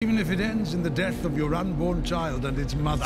Even if it ends in the death of your unborn child and its mother.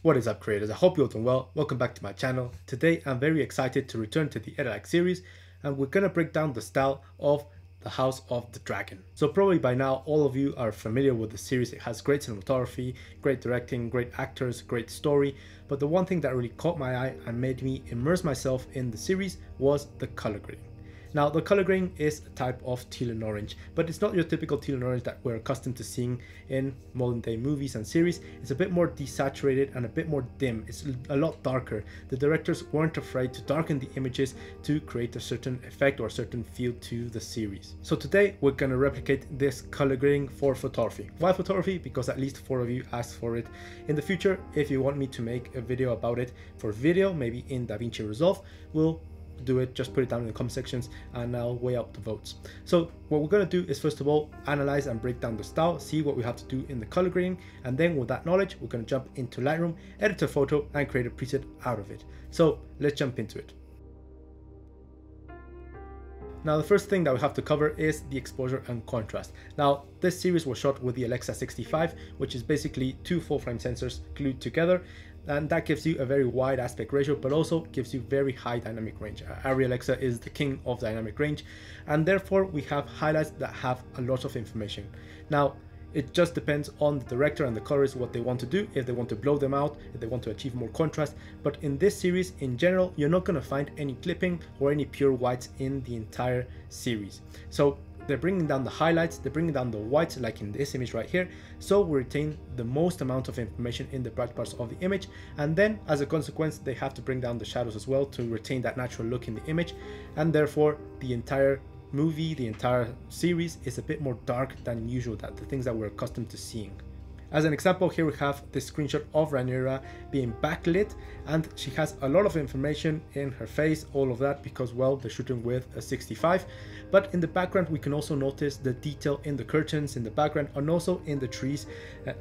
What is up, creators? I hope you're doing well. Welcome back to my channel. Today I'm very excited to return to the Edit series, and we're gonna break down the style of the House of the Dragon. So probably by now all of you are familiar with the series. It has great cinematography, great directing, great actors, great story, but the one thing that really caught my eye and made me immerse myself in the series was the color grading. Now, the color grading is a type of teal and orange, but it's not your typical teal and orange that we're accustomed to seeing in modern day movies and series. It's a bit more desaturated and a bit more dim. It's a lot darker. The directors weren't afraid to darken the images to create a certain effect or a certain feel to the series. So today we're going to replicate this color grading for photography. Why photography? Because at least 4 of you asked for it. In the future, if you want me to make a video about it for video, maybe in DaVinci Resolve, we'll do it. Just put it down in the comment sections and I'll weigh out the votes. So what we're going to do is, first of all, analyze and break down the style, see what we have to do in the color grading, and then with that knowledge we're going to jump into Lightroom, edit a photo and create a preset out of it. So let's jump into it. Now, the first thing that we have to cover is the exposure and contrast. Now, this series was shot with the Alexa 65, which is basically 2 full-frame sensors glued together, and that gives you a very wide aspect ratio, but also gives you very high dynamic range. Our Alexa is the king of dynamic range, and therefore we have highlights that have a lot of information. Now, it just depends on the director and the colorist what they want to do, if they want to blow them out, if they want to achieve more contrast. But in this series in general, you're not going to find any clipping or any pure whites in the entire series. So they're bringing down the highlights, they're bringing down the whites like in this image right here, so we retain the most amount of information in the bright parts of the image, and then as a consequence they have to bring down the shadows as well to retain that natural look in the image, and therefore the entire movie, the entire series is a bit more dark than usual, that the things that we're accustomed to seeing. As an example, here we have this screenshot of Rhaenyra being backlit, and she has a lot of information in her face, all of that because, well, they're shooting with a 65. But in the background we can also notice the detail in the curtains in the background and also in the trees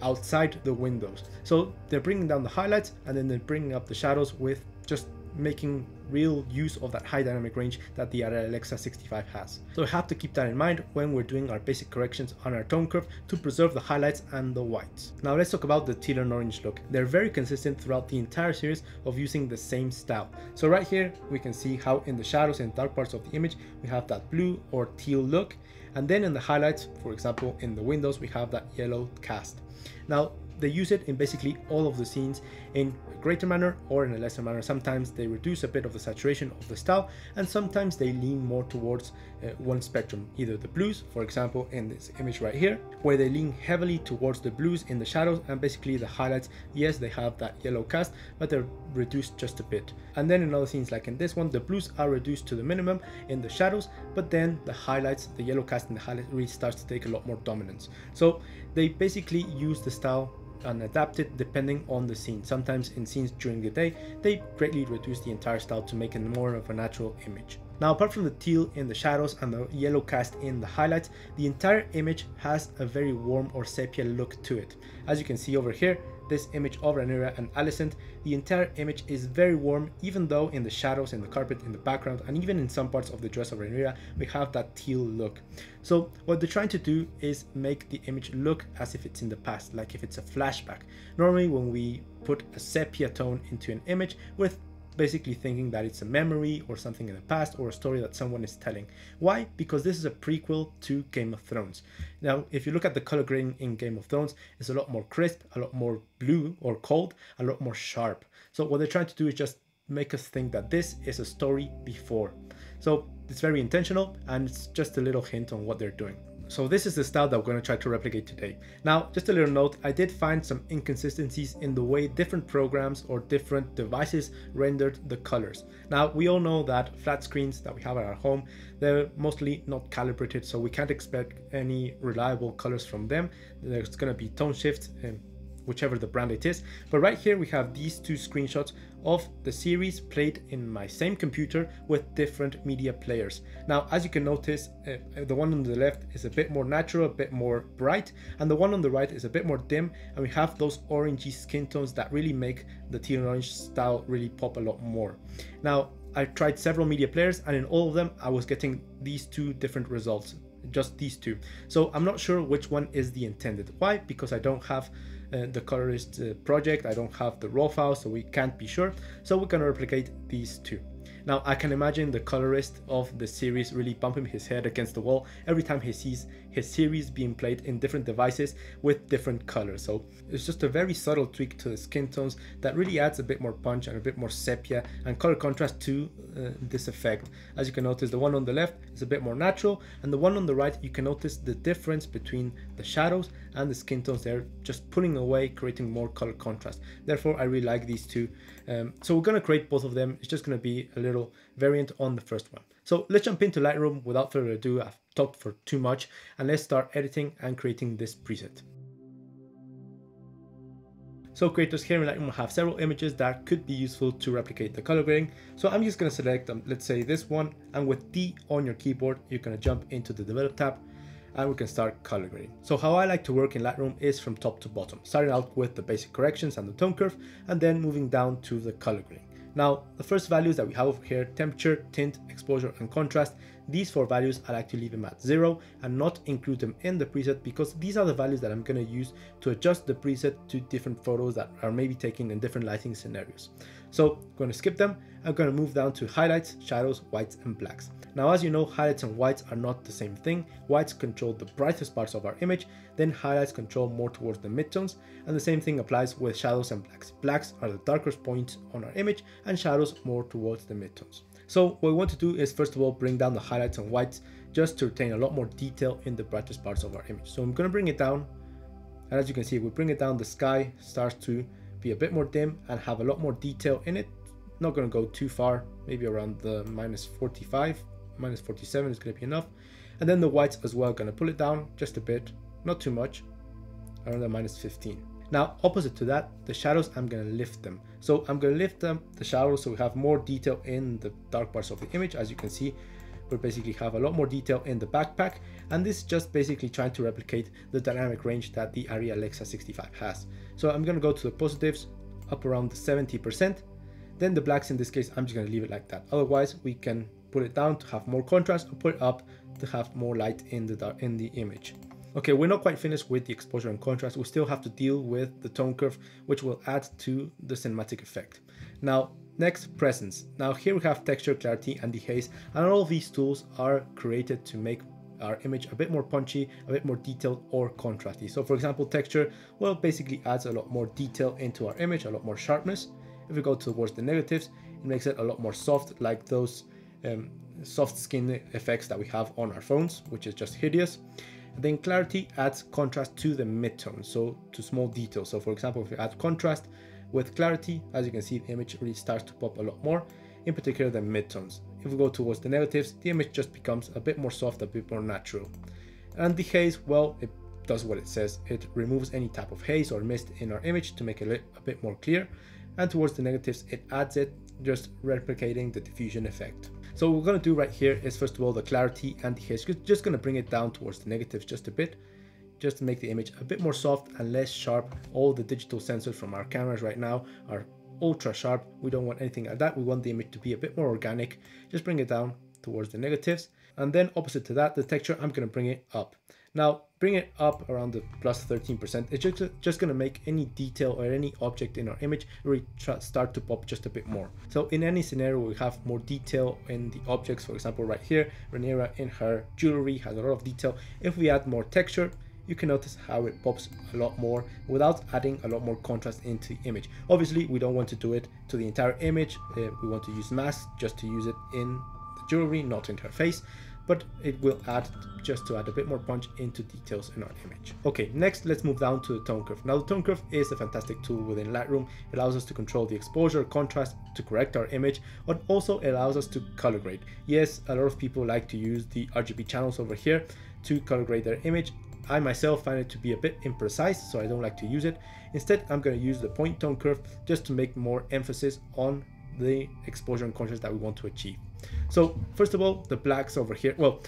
outside the windows. So they're bringing down the highlights and then they're bringing up the shadows with just making real use of that high dynamic range that the Alexa 65 has. So we have to keep that in mind when we're doing our basic corrections on our tone curve to preserve the highlights and the whites. Now let's talk about the teal and orange look. They're very consistent throughout the entire series of using the same style. So right here we can see how in the shadows and dark parts of the image we have that blue or teal look, and then in the highlights, for example in the windows, we have that yellow cast. Now they use it in basically all of the scenes in a greater manner or in a lesser manner. Sometimes they reduce a bit of the saturation of the style, and sometimes they lean more towards one spectrum, either the blues, for example in this image right here, where they lean heavily towards the blues in the shadows, and basically the highlights, yes, they have that yellow cast, but they're reduced just a bit. And then in other scenes like in this one, the blues are reduced to the minimum in the shadows, but then the highlights, the yellow cast and the highlights really starts to take a lot more dominance. So they basically use the style and adapt it depending on the scene. Sometimes in scenes during the day, they greatly reduce the entire style to make it more of a natural image. Now, apart from the teal in the shadows and the yellow cast in the highlights, the entire image has a very warm or sepia look to it. As you can see over here, this image of Rhaenyra and Alicent, the entire image is very warm, even though in the shadows, in the carpet, in the background, and even in some parts of the dress of Rhaenyra, we have that teal look. So what they're trying to do is make the image look as if it's in the past, like if it's a flashback. Normally when we put a sepia tone into an image, we're basically thinking that it's a memory or something in the past or a story that someone is telling. Why? Because this is a prequel to Game of Thrones. Now, if you look at the color grading in Game of Thrones, it's a lot more crisp, a lot more blue or cold, a lot more sharp. So what they're trying to do is just make us think that this is a story before. So it's very intentional, and it's just a little hint on what they're doing. So this is the style that we're going to try to replicate today. Now, just a little note, I did find some inconsistencies in the way different programs or different devices rendered the colors. Now, we all know that flat screens that we have at our home, they're mostly not calibrated, so we can't expect any reliable colors from them. There's going to be tone shifts and whichever the brand it is. But right here we have these two screenshots of the series played in my same computer with different media players. Now, as you can notice, the one on the left is a bit more natural, a bit more bright, and the one on the right is a bit more dim, and we have those orangey skin tones that really make the teal and orange style really pop a lot more. Now, I tried several media players, and in all of them I was getting these two different results, just these two. So I'm not sure which one is the intended. Why? Because I don't have the colorist project, I don't have the raw file, so we can't be sure. So we're going to replicate these two. Now, I can imagine the colorist of the series really bumping his head against the wall every time he sees his series being played in different devices with different colors. So it's just a very subtle tweak to the skin tones that really adds a bit more punch and a bit more sepia and color contrast to this effect. As you can notice, the one on the left is a bit more natural, and the one on the right, you can notice the difference between the shadows and the skin tones there, just pulling away, creating more color contrast. Therefore, I really like these two. So we're going to create both of them. It's just going to be a little variant on the first one. So let's jump into Lightroom. Without further ado, I've talked for too much, and let's start editing and creating this preset. So creators, here in Lightroom have several images that could be useful to replicate the color grading. So I'm just going to select, let's say this one, and with D on your keyboard, you're going to jump into the Develop tab, and we can start color grading. So how I like to work in Lightroom is from top to bottom, starting out with the basic corrections and the tone curve, and then moving down to the color grading. Now, the first values that we have over here, temperature, tint, exposure, and contrast, these four values I like to leave them at 0 and not include them in the preset, because these are the values that I'm going to use to adjust the preset to different photos that are maybe taken in different lighting scenarios. So I'm going to skip them. I'm going to move down to highlights, shadows, whites, and blacks. Now, as you know, highlights and whites are not the same thing. Whites control the brightest parts of our image, then highlights control more towards the midtones, and the same thing applies with shadows and blacks. Blacks are the darkest points on our image, and shadows more towards the midtones. So what we want to do is, first of all, bring down the highlights and whites just to retain a lot more detail in the brightest parts of our image. So I'm going to bring it down, and as you can see, if we bring it down, the sky starts to be a bit more dim and have a lot more detail in it. Not going to go too far, maybe around the -45, -47 is going to be enough. And then the whites as well, going to pull it down just a bit, not too much, around the -15. Now, opposite to that, the shadows, I'm going to lift them. So I'm going to lift them, the shadows, so we have more detail in the dark parts of the image. As you can see, we basically have a lot more detail in the backpack, and this is just basically trying to replicate the dynamic range that the Arri Alexa 65 has. So I'm going to go to the positives, up around the 70%. Then the blacks, in this case, I'm just going to leave it like that. Otherwise, we can put it down to have more contrast, or put it up to have more light in the image. Okay, we're not quite finished with the exposure and contrast. We still have to deal with the tone curve, which will add to the cinematic effect. Now, next, presence. Now here we have texture, clarity, and dehaze, and all of these tools are created to make our image a bit more punchy, a bit more detailed, or contrasty. So for example, texture, well, basically adds a lot more detail into our image, a lot more sharpness. If we go towards the negatives, it makes it a lot more soft, like those soft skin effects that we have on our phones, which is just hideous. And then clarity adds contrast to the midtone, so to small details. So for example, if we add contrast with clarity, as you can see, the image really starts to pop a lot more, in particular the midtones. If we go towards the negatives, the image just becomes a bit more soft, a bit more natural. And the haze, well, it does what it says. It removes any type of haze or mist in our image to make it a bit more clear. And towards the negatives, it adds it, just replicating the diffusion effect. So what we're going to do right here is, first of all, the clarity and the haze, just going to bring it down towards the negatives just a bit, just to make the image a bit more soft and less sharp. All the digital sensors from our cameras right now are ultra sharp. We don't want anything like that. We want the image to be a bit more organic. Just bring it down towards the negatives. And then opposite to that, the texture, I'm going to bring it up. Now, bring it up around the plus 13%. It's just going to make any detail or any object in our image really start to pop just a bit more. So in any scenario, we have more detail in the objects. For example, right here, Rhaenyra in her jewelry has a lot of detail. If we add more texture, you can notice how it pops a lot more without adding a lot more contrast into the image. Obviously, we don't want to do it to the entire image. We want to use masks just to use it in the jewelry, not in her face. but it will add just to add a bit more punch into details in our image. Okay, next let's move down to the tone curve. Now the tone curve is a fantastic tool within Lightroom. It allows us to control the exposure, contrast, to correct our image, but also allows us to color grade. Yes, a lot of people like to use the RGB channels over here to color grade their image. I myself find it to be a bit imprecise, so I don't like to use it. Instead, I'm going to use the point tone curve just to make more emphasis on the exposure and contrast that we want to achieve. So first of all, the blacks over here, well,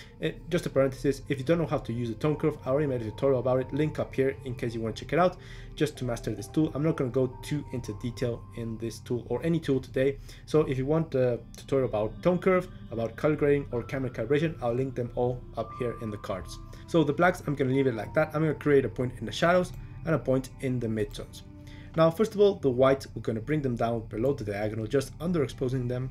just a parenthesis, if you don't know how to use the tone curve, I already made a tutorial about it, link up here in case you want to check it out, just to master this tool. I'm not going to go too into detail in this tool or any tool today. So if you want a tutorial about tone curve, about color grading or camera calibration, I'll link them all up here in the cards. So the blacks, I'm going to leave it like that. I'm going to create a point in the shadows and a point in the midtones. Now, first of all, the whites, we're going to bring them down below the diagonal, just underexposing them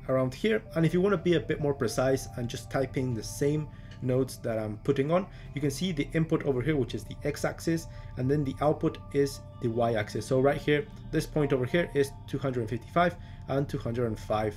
around here. And if you want to be a bit more precise and just type in the same nodes that I'm putting on, you can see the input over here, which is the x-axis, and then the output is the y-axis. So right here, this point over here is 255 and 205.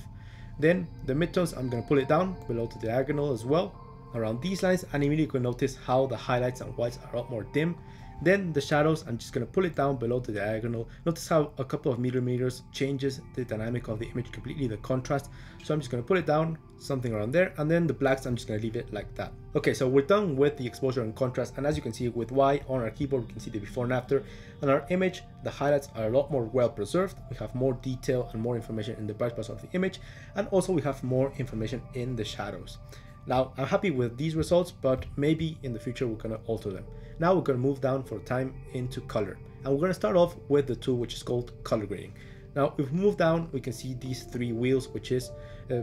Then the midtones, I'm going to pull it down below the diagonal as well, around these lines, and immediately you can notice how the highlights and whites are a lot more dim. Then the shadows, I'm just going to pull it down below the diagonal. Notice how a couple of millimeters changes the dynamic of the image completely, the contrast. So I'm just going to pull it down something around there, and then the blacks, I'm just going to leave it like that. Okay, so we're done with the exposure and contrast, and as you can see with Y on our keyboard, we can see the before and after. On our image, the highlights are a lot more well preserved. We have more detail and more information in the bright spots of the image, and also we have more information in the shadows. Now, I'm happy with these results, but maybe in the future we're going to alter them. Now we're going to move down for time into color, and we're going to start off with the tool which is called color grading. Now, if we move down, we can see these three wheels, which is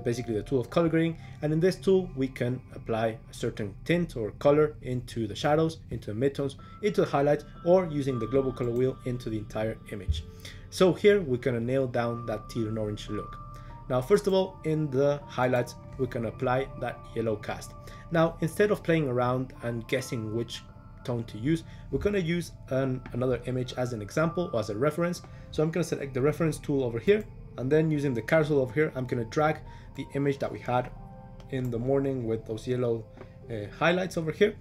basically the tool of color grading. And in this tool, we can apply a certain tint or color into the shadows, into the midtones, into the highlights, or using the global color wheel into the entire image. So here we're going to nail down that teal and orange look. Now, first of all, in the highlights, we can apply that yellow cast. Now, instead of playing around and guessing which tone to use, we're going to use another image as an example or as a reference. So I'm going to select the reference tool over here, and then using the carousel over here, I'm going to drag the image that we had in the morning with those yellow highlights over here,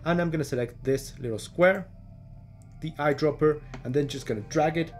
and I'm going to select this little square, the eyedropper, and then just going to drag it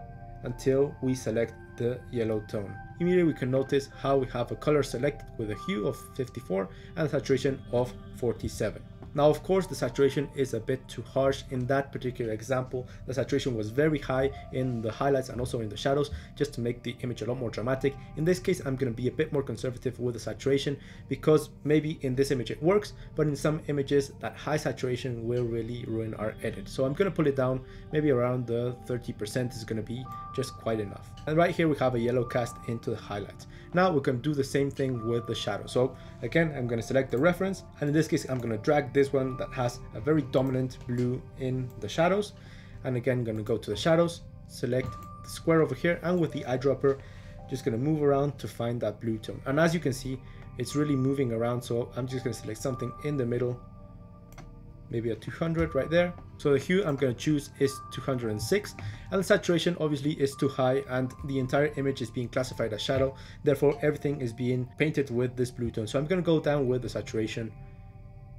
until we select the yellow tone. Immediately we can notice how we have a color selected with a hue of 54 and a saturation of 47. Now, of course, the saturation is a bit too harsh in that particular example. The saturation was very high in the highlights and also in the shadows, just to make the image a lot more dramatic. In this case, I'm going to be a bit more conservative with the saturation, because maybe in this image it works, but in some images that high saturation will really ruin our edit. So I'm going to pull it down, maybe around the 30% is going to be just quite enough. And right here we have a yellow cast into the highlights. Now we're going to do the same thing with the shadow. So again, I'm going to select the reference, and in this case I'm going to drag this one that has a very dominant blue in the shadows, and again I'm going to go to the shadows, select the square over here, and with the eyedropper just going to move around to find that blue tone. And as you can see, it's really moving around, so I'm just going to select something in the middle, maybe a 200 right there. So the hue I'm going to choose is 206, and the saturation obviously is too high, and the entire image is being classified as shadow, therefore everything is being painted with this blue tone. So I'm going to go down with the saturation,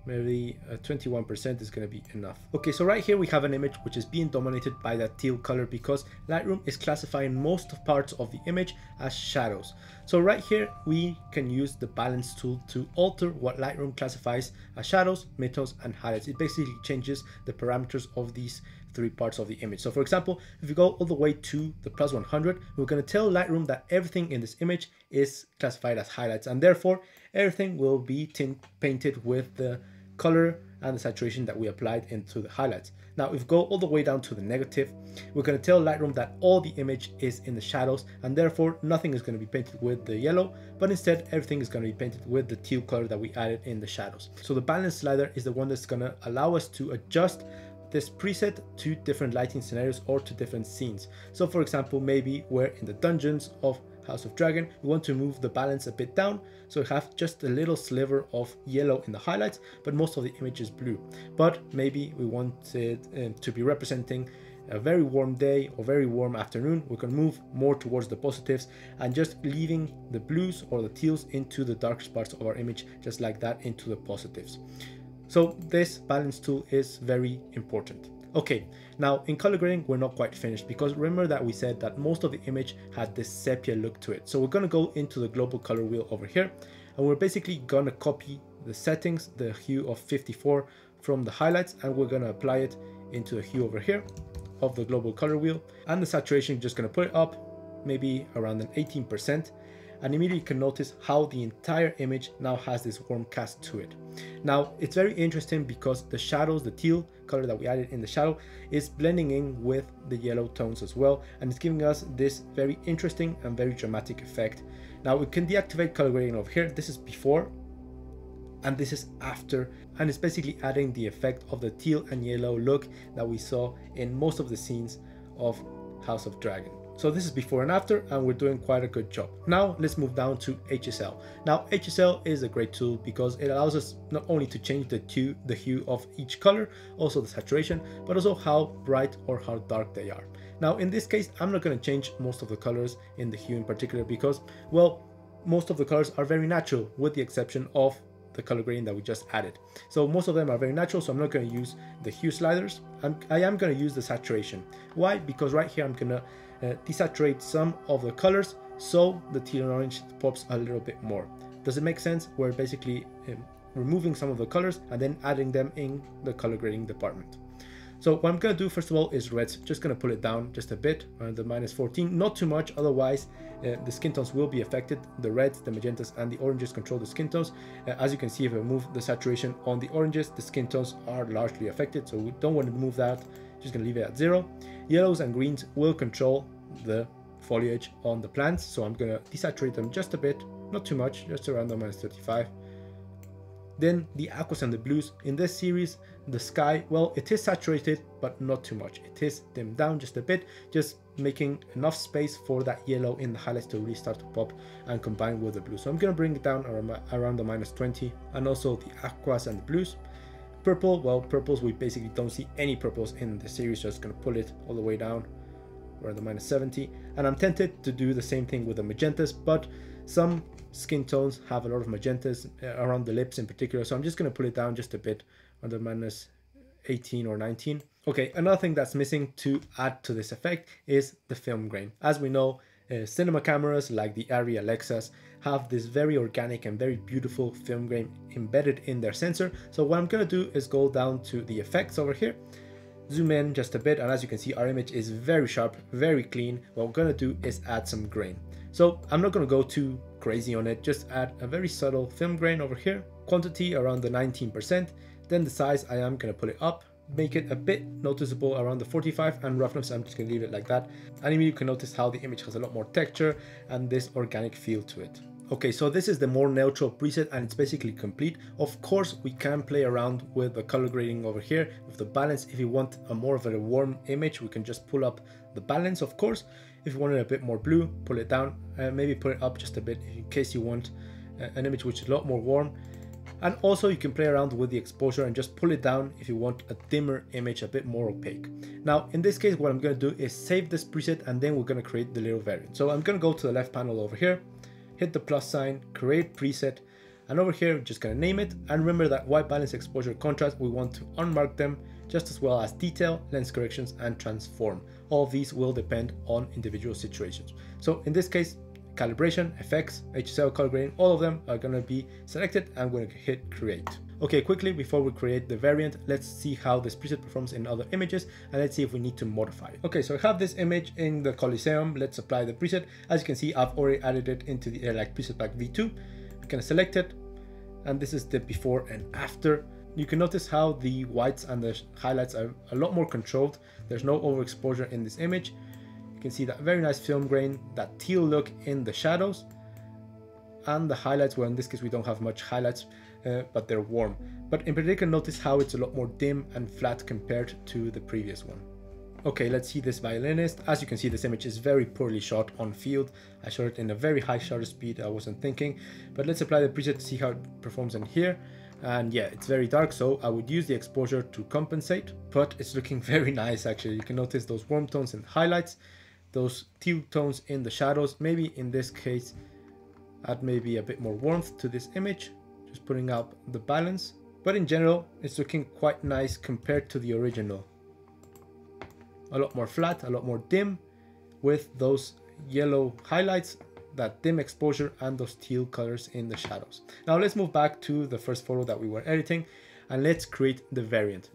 maybe 21% is going to be enough. Okay, so right here we have an image which is being dominated by that teal color, because Lightroom is classifying most of parts of the image as shadows. So right here we can use the balance tool to alter what Lightroom classifies as shadows, midtones, and highlights. It basically changes the parameters of these three parts of the image. So for example, if you go all the way to the plus 100, we're going to tell Lightroom that everything in this image is classified as highlights, and therefore everything will be painted with the color and the saturation that we applied into the highlights. Now, if we go all the way down to the negative, we're going to tell Lightroom that all the image is in the shadows, and therefore nothing is going to be painted with the yellow, but instead everything is going to be painted with the teal color that we added in the shadows. So the balance slider is the one that's going to allow us to adjust this preset to different lighting scenarios or to different scenes. So for example, maybe we're in the dungeons of House of Dragon, we want to move the balance a bit down, so we have just a little sliver of yellow in the highlights, but most of the image is blue. But maybe we want it to be representing a very warm day or very warm afternoon, we can move more towards the positives and just leaving the blues or the teals into the darkest parts of our image, just like that, into the positives. So this balance tool is very important. Okay, now in color grading, we're not quite finished, because remember that we said that most of the image had this sepia look to it. So we're gonna go into the global color wheel over here, and we're basically gonna copy the settings, the hue of 54 from the highlights, and we're gonna apply it into the hue over here of the global color wheel. And the saturation, just gonna put it up maybe around an 18%, and immediately you can notice how the entire image now has this warm cast to it. Now it's very interesting because the shadows, the teal color that we added in the shadow, is blending in with the yellow tones as well, and it's giving us this very interesting and very dramatic effect. Now we can deactivate color grading over here. This is before and this is after, and it's basically adding the effect of the teal and yellow look that we saw in most of the scenes of House of Dragon. So this is before and after, and we're doing quite a good job. Now let's move down to HSL. Now HSL is a great tool because it allows us not only to change the hue of each color, also the saturation, but also how bright or how dark they are. Now in this case, I'm not going to change most of the colors in the hue in particular because, well, most of the colors are very natural with the exception of the color grading that we just added. So most of them are very natural, so I'm not going to use the hue sliders. I am going to use the saturation. Why? Because right here I'm going to desaturate some of the colors so the teal and orange pops a little bit more. Does it make sense? We're basically removing some of the colors and then adding them in the color grading department. So what I'm going to do first of all is reds. Just going to pull it down just a bit around the -14, not too much, otherwise the skin tones will be affected. The reds, the magentas and the oranges control the skin tones. As you can see, if I move the saturation on the oranges, the skin tones are largely affected, so we don't want to move that. Just going to leave it at 0. Yellows and greens will control the foliage on the plants, so I'm going to desaturate them just a bit, not too much, just around the -35. Then the aquas and the blues. In this series, the sky, well, it is saturated, but not too much. It is dimmed down just a bit, just making enough space for that yellow in the highlights to really start to pop and combine with the blue. So I'm going to bring it down around the -20, and also the aquas and the blues. Purple, well, purples, we basically don't see any purples in the series, so I'm just going to pull it all the way down around the -70. And I'm tempted to do the same thing with the magentas, but some skin tones have a lot of magentas around the lips in particular, so I'm just going to pull it down just a bit under -18 or 19. Okay, another thing that's missing to add to this effect is the film grain. As we know, cinema cameras like the Arri Alexas have this very organic and very beautiful film grain embedded in their sensor. So what I'm going to do is go down to the effects over here, zoom in just a bit, and as you can see, our image is very sharp, very clean. What we're going to do is add some grain. So I'm not going to go too crazy on it, just add a very subtle film grain over here, quantity around the 19%, then the size I am going to put it up, make it a bit noticeable around the 45, and roughness I'm just going to leave it like that. And you can notice how the image has a lot more texture and this organic feel to it. Okay, so this is the more neutral preset and it's basically complete. Of course, we can play around with the color grading over here with the balance. If you want a more of a warm image, we can just pull up the balance, of course. If you want it a bit more blue, pull it down, maybe put it up just a bit in case you want an image which is a lot more warm. And also you can play around with the exposure and just pull it down if you want a dimmer image, a bit more opaque. Now in this case, what I'm going to do is save this preset and then we're going to create the little variant. So I'm going to go to the left panel over here, hit the plus sign, create preset, and over here, just going to name it. And remember that white balance, exposure, contrast, we want to unmark them, just as well as detail, lens corrections, and transform. All of these will depend on individual situations. So in this case, calibration, effects, HSL, color grading, all of them are going to be selected. I'm going to hit create. Okay, quickly before we create the variant, let's see how this preset performs in other images and let's see if we need to modify it. Okay, so I have this image in the Coliseum. Let's apply the preset. As you can see, I've already added it into the Airlight preset pack V2. I'm going to select it, and this is the before and after. You can notice how the whites and the highlights are a lot more controlled. There's no overexposure in this image. You can see that very nice film grain, that teal look in the shadows, and the highlights, well, in this case we don't have much highlights, but they're warm. But in particular, notice how it's a lot more dim and flat compared to the previous one. Okay, let's see this violinist. As you can see, this image is very poorly shot on field. I shot it in a very high shutter speed, I wasn't thinking. But let's apply the preset to see how it performs in here. And yeah, it's very dark, so I would use the exposure to compensate, but it's looking very nice actually. You can notice those warm tones in the highlights, those teal tones in the shadows. Maybe in this case, add maybe a bit more warmth to this image, just putting up the balance. But in general, it's looking quite nice compared to the original. A lot more flat, a lot more dim, with those yellow highlights, that dim exposure, and those teal colors in the shadows. Now let's move back to the first photo that we were editing, and let's create the variant.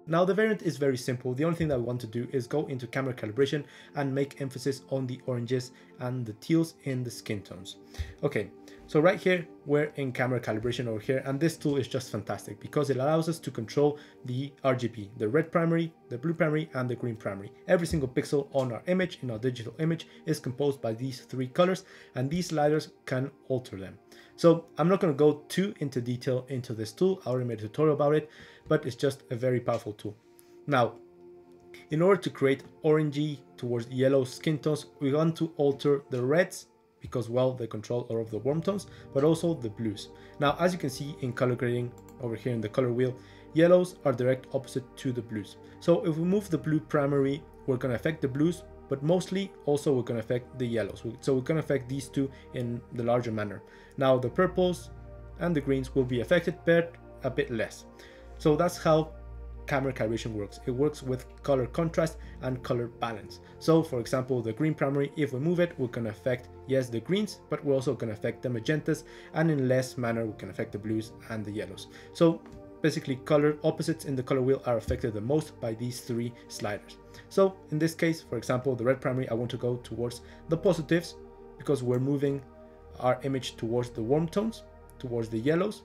Now the variant is very simple. The only thing that we want to do is go into camera calibration and make emphasis on the oranges and the teals in the skin tones. Okay, so right here, we're in camera calibration over here, and this tool is just fantastic because it allows us to control the RGB, the red primary, the blue primary, and the green primary. Every single pixel on our image, in our digital image, is composed by these three colors, and these sliders can alter them. So I'm not going to go too into detail into this tool. I already made a tutorial about it, but it's just a very powerful tool. Now, in order to create orangey towards yellow skin tones, we want to alter the reds because, well, they control all of the warm tones, but also the blues. Now, as you can see in color grading over here in the color wheel, yellows are direct opposite to the blues. So if we move the blue primary, we're going to affect the blues, but mostly also we're going to affect the yellows. So we're going to affect these two in the larger manner. Now the purples and the greens will be affected, but a bit less. So that's how camera calibration works. It works with color contrast and color balance. So for example, the green primary, if we move it, we're going to affect, yes, the greens, but we're also going to affect the magentas, and in less manner, we can affect the blues and the yellows. So basically, color opposites in the color wheel are affected the most by these three sliders. So in this case, for example, the red primary, I want to go towards the positives because we're moving our image towards the warm tones, towards the yellows.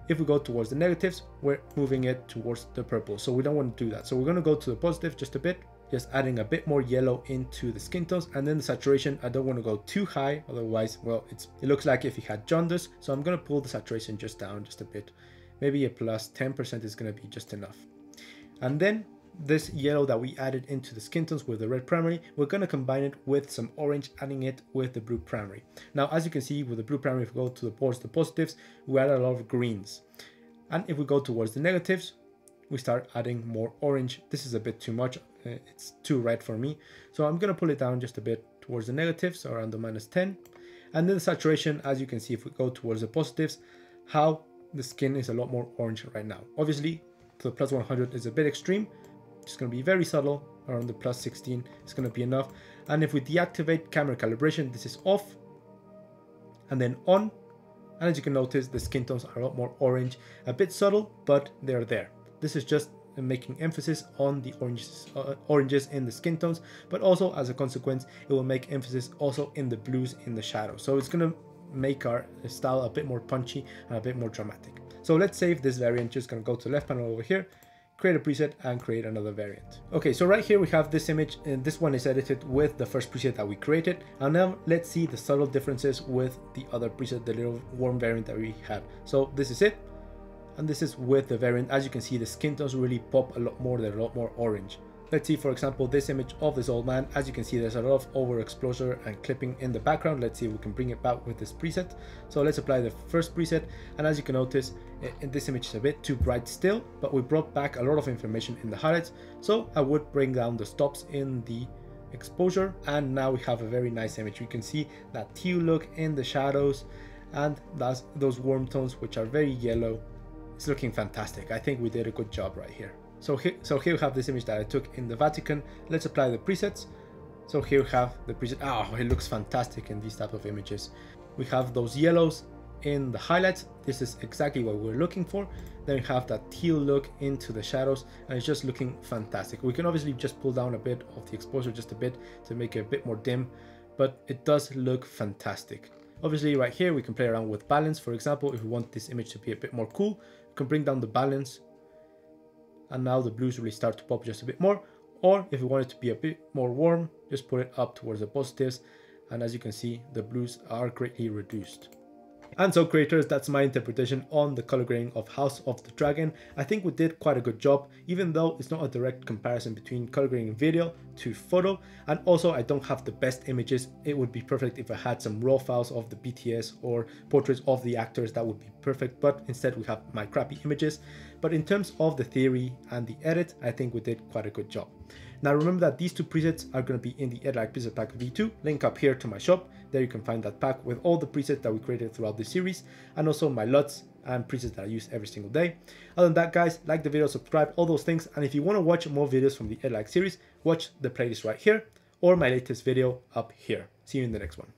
If we go towards the negatives, we're moving it towards the purple. So we don't want to do that. So we're going to go to the positive just a bit, just adding a bit more yellow into the skin tones. And then the saturation, I don't want to go too high. Otherwise, well, it looks like if you had jaundice. So I'm going to pull the saturation just down just a bit. Maybe a plus 10% is going to be just enough. And then this yellow that we added into the skin tones with the red primary, we're going to combine it with some orange, adding it with the blue primary. Now, as you can see with the blue primary, if we go towards the positives, we add a lot of greens. And if we go towards the negatives, we start adding more orange. This is a bit too much. It's too red for me. So I'm going to pull it down just a bit towards the negatives, around the -10. And then the saturation, as you can see, if we go towards the positives, how the skin is a lot more orange right now. Obviously, the plus 100 is a bit extreme. It's going to be very subtle, around the plus 16. It's going to be enough. And if we deactivate camera calibration, this is off and then on. And as you can notice, the skin tones are a lot more orange, a bit subtle, but they're there. This is just making emphasis on the oranges in the skin tones, but also as a consequence, it will make emphasis also in the blues in the shadows. So it's going to make our style a bit more punchy and a bit more dramatic. So let's save this variant. Just going to go to the left panel over here, create a preset and create another variant. Okay, so right here we have this image, and this one is edited with the first preset that we created. And now let's see the subtle differences with the other preset, the little warm variant that we had. So this is it, and this is with the variant. As you can see, the skin tones really pop a lot more, they're a lot more orange. Let's see, for example, this image of this old man. As you can see, there's a lot of overexposure and clipping in the background. Let's see if we can bring it back with this preset. So let's apply the first preset. And as you can notice, in this image is a bit too bright still, but we brought back a lot of information in the highlights. So I would bring down the stops in the exposure. And now we have a very nice image. You can see that teal look in the shadows and those warm tones, which are very yellow. It's looking fantastic. I think we did a good job right here. So here we have this image that I took in the Vatican. Let's apply the presets. So here we have the preset. Oh, it looks fantastic in these type of images. We have those yellows in the highlights. This is exactly what we're looking for. Then we have that teal look into the shadows, and it's just looking fantastic. We can obviously just pull down a bit of the exposure just a bit to make it a bit more dim, but it does look fantastic. Obviously right here we can play around with balance. For example, if we want this image to be a bit more cool, we can bring down the balance, and now the blues really start to pop just a bit more. Or if we want it to be a bit more warm, just put it up towards the positives, and as you can see, the blues are greatly reduced. And so creators, that's my interpretation on the color grading of House of the Dragon. I think we did quite a good job, even though it's not a direct comparison between color grading video to photo. And also I don't have the best images. It would be perfect if I had some raw files of the BTS or portraits of the actors, that would be perfect. But instead we have my crappy images. But in terms of the theory and the edit, I think we did quite a good job. Now remember that these two presets are going to be in the Edit Preset Pack V2, link up here to my shop. There you can find that pack with all the presets that we created throughout this series, and also my LUTs and presets that I use every single day. Other than that, guys, like the video, subscribe, all those things. And if you want to watch more videos from the Edit series, watch the playlist right here or my latest video up here. See you in the next one.